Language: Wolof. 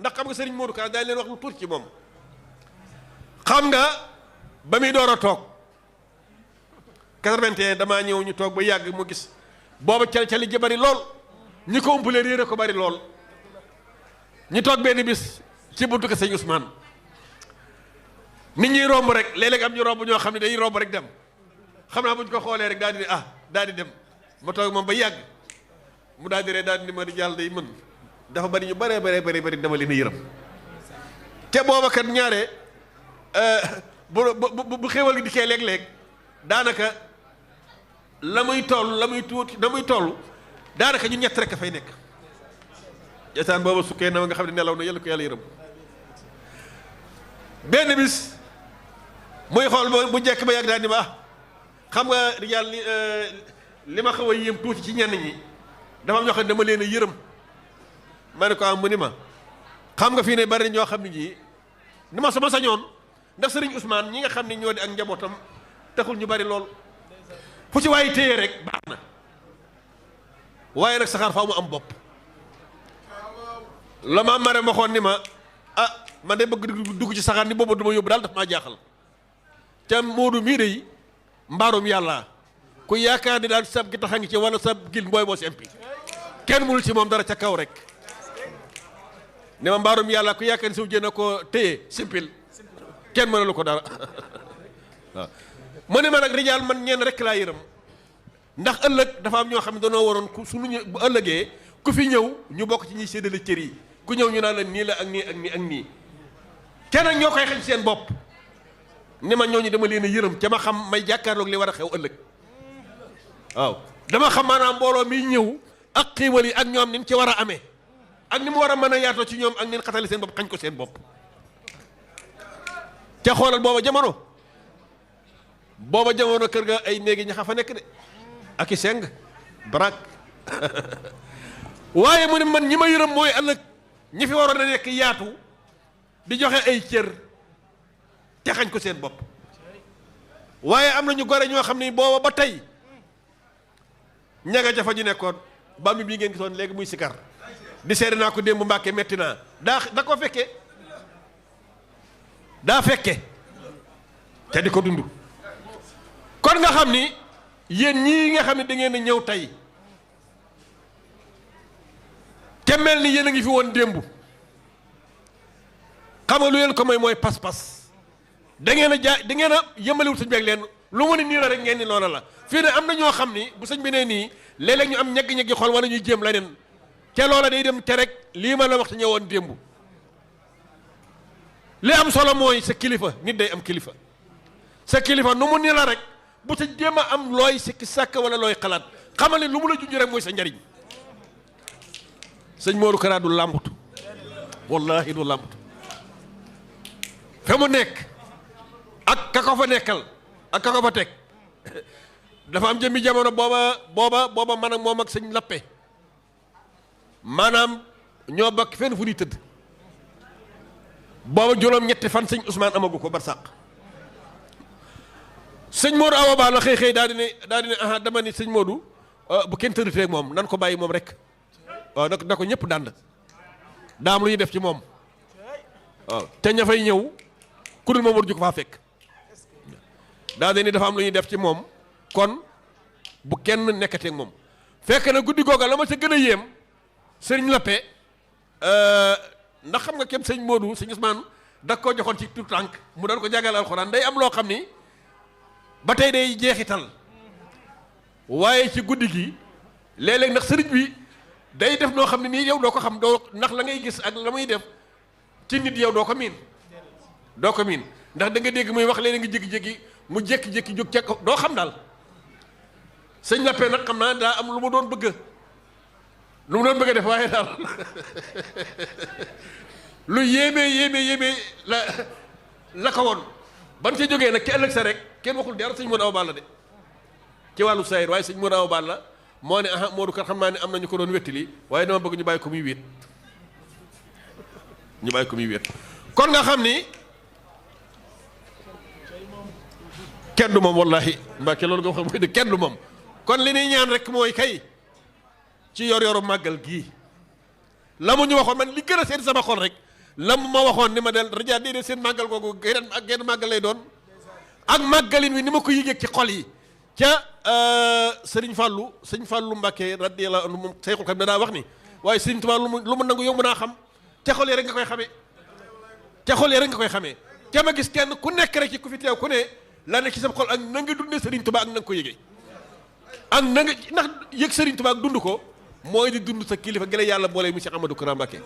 ndax xam nga Serigne Modou Kara daal leen wax lu tuuti ci moom. xam nga ba muy door a toog 81 damaa ñëw ñu toog ba yàgg mu gis booba cal-cali ji bari lool ñi ko umpalee réere ko bari lool ñu toog benn bis ci buntu ko sëñ Ousmane nit ñuy romb rek léeg-léeg am ñu romb ñoo xam ne dañuy romb rek dem xam naa bu ñu ko xoolee rek daal di ne daal di dem ma toog moom ba yàgg mu daal di ree daal di ni ma di jàll day mën dafa bari ñu bëree bëri dama leen a yërëm te booba kat ñaare bu xéwal gi dikkee léeg-léeg daanaka la muy tuuti da muy toll daanaka ñun ñett rek a fay nekk jasaan booba sukkee na nga xam ne nelaw na yàlla ko yàlla yërëm benn bis muy xool bu njëkk ba yàgg daal ni ma xam nga yàlla li ma xaw a yéem tuuti ci ñenn ñi dafa am ñoo xam ne dama leen a yërëm ma ne ko am mu ni ma xam nga fii ne bari ñoo xam ne ñii ni ma sama sañoon ndax Serigne Ousmane ñi nga xam ne ñoo di ak njabootam taxul ñu bari lool fu ci waaye téye rek baax na waaye nag saxaar faaw mu am bopp la ma mare ma xoon ni ma man de bëgg dugg ci saxaar ni boobu duma yóbbu daal daf maa jaaxal te Moodu mii de mbaarum yàlla ku yaakaar ni daal sab gi taxa ngi ci wala sab gil mbooy moo si impi kenn mënul ci moom dara ca kaw rek ne ma mbaarum yàlla ku yaakaar ni suuf jéem a ko téye simpil kenn mënalu ko dara waaw mu ne ma nag rijaal man ñeen rek laa yërëm ndax ëllëg dafa am ñoo xam ne dañoo waroon ku suñu bu ëllëgee ku fi ñëw ñu bokk ci ñuy séddale cër yi ku ñëw ñu naan la nii la ak nii ak nii ak nii kenn ak ñoo koy xañ seen bopp ni ma ñooñu dama leen a yërëm ca ma xam may jàkkaarloog li war a xew ëllëg waaw dama xam maanaam mbooloo mi ñëw ak xiiwal yi ak ñoom ni ñu ci war a amee ak ni mu war a mën a yaatoo ci ñoom ak ni ñu xatale seen bopp xañ ko seen bopp ca xoolal booba jamono kër ga ay néegi ñaxa fa nekk de ak i seng brak waaye mu ne man ñi ma yërëm mooy ëllëg ñi fi waroon a nekk yaatu di joxe ay cër te xañ ko seen bopp waaye am na ñu gore ñoo xam ne booba ba tey ñaga jafa ñu nekkoon ba mi bii ngeen gisoon léegi muy sikar di seede naa ko démb Mbàkke metti naa da ko fekke daa fekke te di ko dund kon nga xam ni yéen ñii nga xam ne da ngeen a ñëw tey te mel ni yéen a ngi fi woon démb xam nga lu leen ko mooy pas-pas da ngeen a yëmaliwul sëñ beeg leen lu mu ne nii la rek ngeen ni noona la fii ne am na ñoo xam ni bu sëñ bi nee nii léeg-léeg ñu am ñeggi-ñeggi xol wala ñuy jéem leneen te loola day dem te rek lii ma la wax te ñëwoon démb li am solo mooy sa kilifa nit day am kilifa sa kilifa nu mu ni la rek bu sa jéem a am looy sikki sàkk wala looy xalaat xamal ne lu mu la junj rek mooy sa njariñ sëñ Modou Kara du làmbatu wallahi du làmbatu fa mu nekk ak ka ko fa nekkal ak ka ko fa teg dafa am jëmmi jamono booba man ak moom ak sëñ Lappe maanaam ñoo bokk fenn fu ñuy tëdd booba juróom-ñetti fan sëñ Ousmane amagu ko barsàq sëñ Modou Awa Ba la xëy daal di ne dama ni sëñ Modou bu kenn tëddee ak moom nan ko bàyyi moom rek waaw na ko ñëpp dànd daa am lu ñuy def ci moom waaw te ña fay ñëw ku dul moom war ju ko faa fekk daa de ni dafa am lu ñuy def ci moom kon bu kenn nekkatee ak moom fekk na guddi googa la ma sa gën a yéem sëriñ Lappe ndax xam nga kem sëñ Modou sëñ Ousmane da koo joxoon ci tout tànk mu doon ko jàngal alxuraan day am loo xam ni ba tey day jeexital waaye ci guddi gi léeg-léeg ndax sëriñ bi day def noo xam ne nii yow doo ko xam doo ndax la ngay gis ak la muy def ci nit yow doo ko miin ndax da nga dégg muy wax léeg nga jékki-jékki mu jékki-jékki jóg ca doo xam daal sëñ Lappe nag xam naa daa am lu mu doon bëgg def waaye daal lu yéeme la ko woon ban ca jógee nag ci ëllëg sa rek kenn waxul dara sëñ Modou Awa Balla de ci wàllu sayir waaye sëñ Modou Awa Balla moo ne Modou kat xam naa ne am na ñu ko doon wettili waaye dama bëgg ñu bàyyi ko muy wéet kon nga xam ni kenn du moom wallahi Mbàkke loolu nga xam mooy de kenn du moom kon li ñuy ñaan rek mooy kay ci yor-yoru màggal gii la mu ñu waxoon man li gën a seen sama xol rek lam ma waxoon ni ma del rajo déedéet seen màggal googu genn màggal lay doon ak màggalin wi ni ma ko yëgee ci xol yi ca sëñ Fallou Mbacké radiyallahu anhu moom Seexul Xadiim daa wax ni waaye sëriñ Tuubaa lu mu nangu yomb naa xam ca xol yi rek nga koy xamee ca xol yi rek nga koy xamee ca ma gis kenn ku nekk rek ci ku fi teew ku ne la ne ci sa xol ak na nga dundee sëriñ Tuubaa ak na nga ko yëgee ak na nga ndax yëg sëriñ Tuubaa ak dund ko mooy di dund sa kilifa gi la yàlla boole mu Cheikh Amadou Kara Mbacké